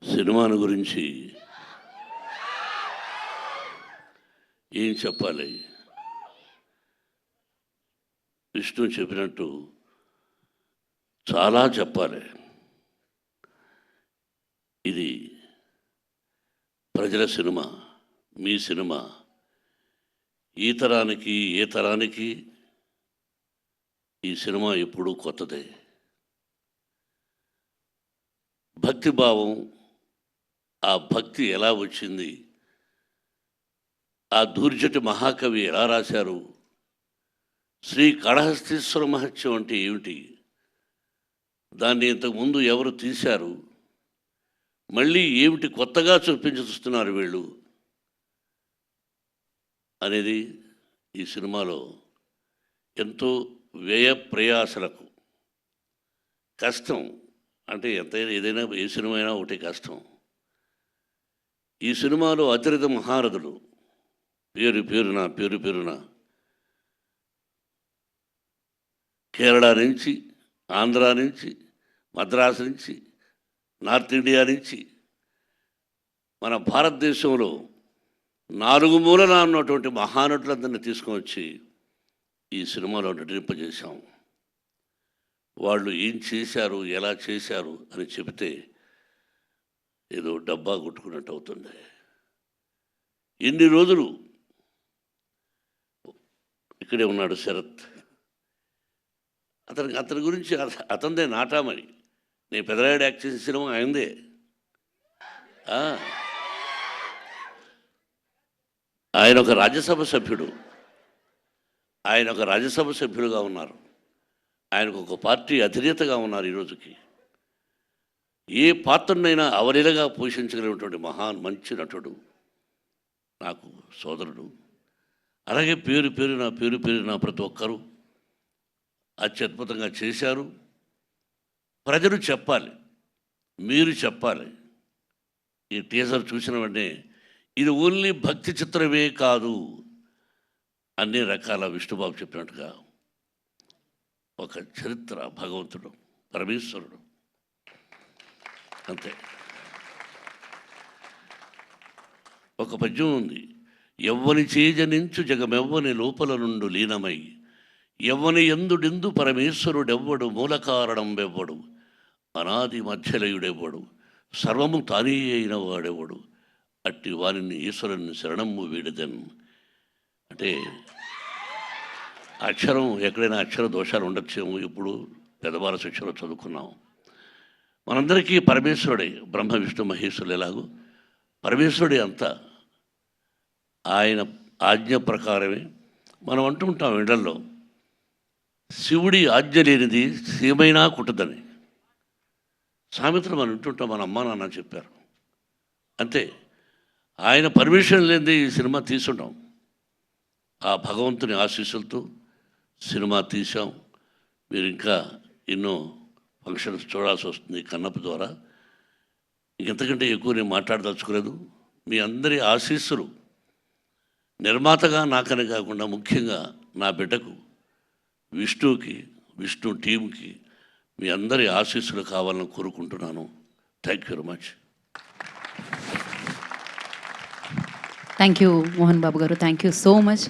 సినిమాను గురించి ఏం చెప్పాలి? విష్ణు చెప్పినట్టు చాలా చెప్పాలి. ఇది ప్రజల సినిమా, మీ సినిమా. ఈ తరానికి ఏ తరానికి ఈ సినిమా ఎప్పుడూ కొత్తదే. భక్తిభావం, ఆ భక్తి ఎలా వచ్చింది, ఆ దూర్జటి మహాకవి ఎలా రాశారు, శ్రీ కాళహస్తీశ్వర మహత్యం అంటే ఏమిటి, దాన్ని ఇంతకుముందు ఎవరు తీశారు, మళ్ళీ ఏమిటి కొత్తగా చూస్తున్నారు వీళ్ళు అనేది ఈ సినిమాలో ఎంతో వ్యయ ప్రయాసలకు కష్టం. అంటే ఎంతైనా ఏదైనా ఏ సినిమా అయినా ఒకటి కష్టం. ఈ సినిమాలో అతిరథ మహారథులు పేరు పేరున కేరళ నుంచి, ఆంధ్ర నుంచి, మద్రాసు నుంచి, నార్త్ ఇండియా నుంచి, మన భారతదేశంలో 4 మూలన ఉన్నటువంటి మహానటులందరినీ తీసుకొని ఈ సినిమాలో నటింపజేశాం. వాళ్ళు ఏం చేశారు, ఎలా చేశారు అని చెబితే ఏదో డబ్బా కొట్టుకున్నట్టు అవుతుంది. ఎన్ని రోజులు ఇక్కడే ఉన్నాడు శరత్. అతని గురించి అతనిదే నాటామని. నేను పెదరాయుడు యాక్ట్ చేసిన సినిమా ఆయనదే. ఆయన ఒక రాజ్యసభ సభ్యుడుగా ఉన్నారు. ఆయనకు ఒక పార్టీ అధినేతగా ఉన్నారు. ఈరోజుకి ఏ పాత్రనైనా అవలీలగా పోషించగలిగినటువంటి మంచి నటుడు, నాకు సోదరుడు. అలాగే పేరు పేరున ప్రతి ఒక్కరూ అత్యద్భుతంగా చేశారు. ప్రజలు చెప్పాలి, మీరు చెప్పాలి. ఈ టీజర్ చూసిన వెంటనే ఇది ఓన్లీ భక్తి చిత్రమే కాదు, అన్ని రకాల విష్ణుబాబు చెప్పినట్టుగా ఒక చరిత్ర, భగవంతుడు, పరమేశ్వరుడు, అంతే. ఒక పద్యం ఉంది, ఎవ్వని చేజనించు జగమెవ్వని లోపల నుండు లీనమై, ఎవ్వని ఎందుడెందు పరమేశ్వరుడెవ్వడు, మూల కారణం వెవ్వడు, అనాది మధ్యలయుడెవ్వడు, సర్వము తానే అయిన వాడెవ్వడు, అట్టి వారిని ఈశ్వరుని శరణము వీడదన్. అంటే అక్షరం ఎక్కడైనా అక్షర దోషాలు ఉండొచ్చేమో. ఇప్పుడు పెద్దవాళ్ళ శిక్షలో చదువుకున్నాం. మనందరికీ పరమేశ్వరుడే, బ్రహ్మ విష్ణు మహేశ్వరులు ఎలాగో పరమేశ్వరుడే అంతా. ఆయన ఆజ్ఞ ప్రకారమే మనం అంటుంటాం ఇళ్లలో, శివుడి ఆజ్ఞ లేనిది సీమైనా కుట్టదని సామెతలు మనం వింటుంటాం. మన అమ్మా నాన్న చెప్పారు అంతే. ఆయన పర్మిషన్ లేనిది ఈ సినిమా తీసుంటాం. ఆ భగవంతుని ఆశీస్సులతో సినిమా తీసాం. మీరు ఇంకా ఎన్నో ఫంక్షన్స్ చూడాల్సి వస్తుంది కన్నప్ప ద్వారా. ఇంకెంతకంటే ఎక్కువ నేను మాట్లాడదలుచుకోలేదు. మీ అందరి ఆశీస్సులు నిర్మాతగా నాకనే కాకుండా ముఖ్యంగా నా బిడ్డకు విష్ణుకి, విష్ణు టీంకి మీ అందరి ఆశీస్సులు కావాలని కోరుకుంటున్నాను. Thank you very much. Thank you Mohan Babu garu, thank you so much.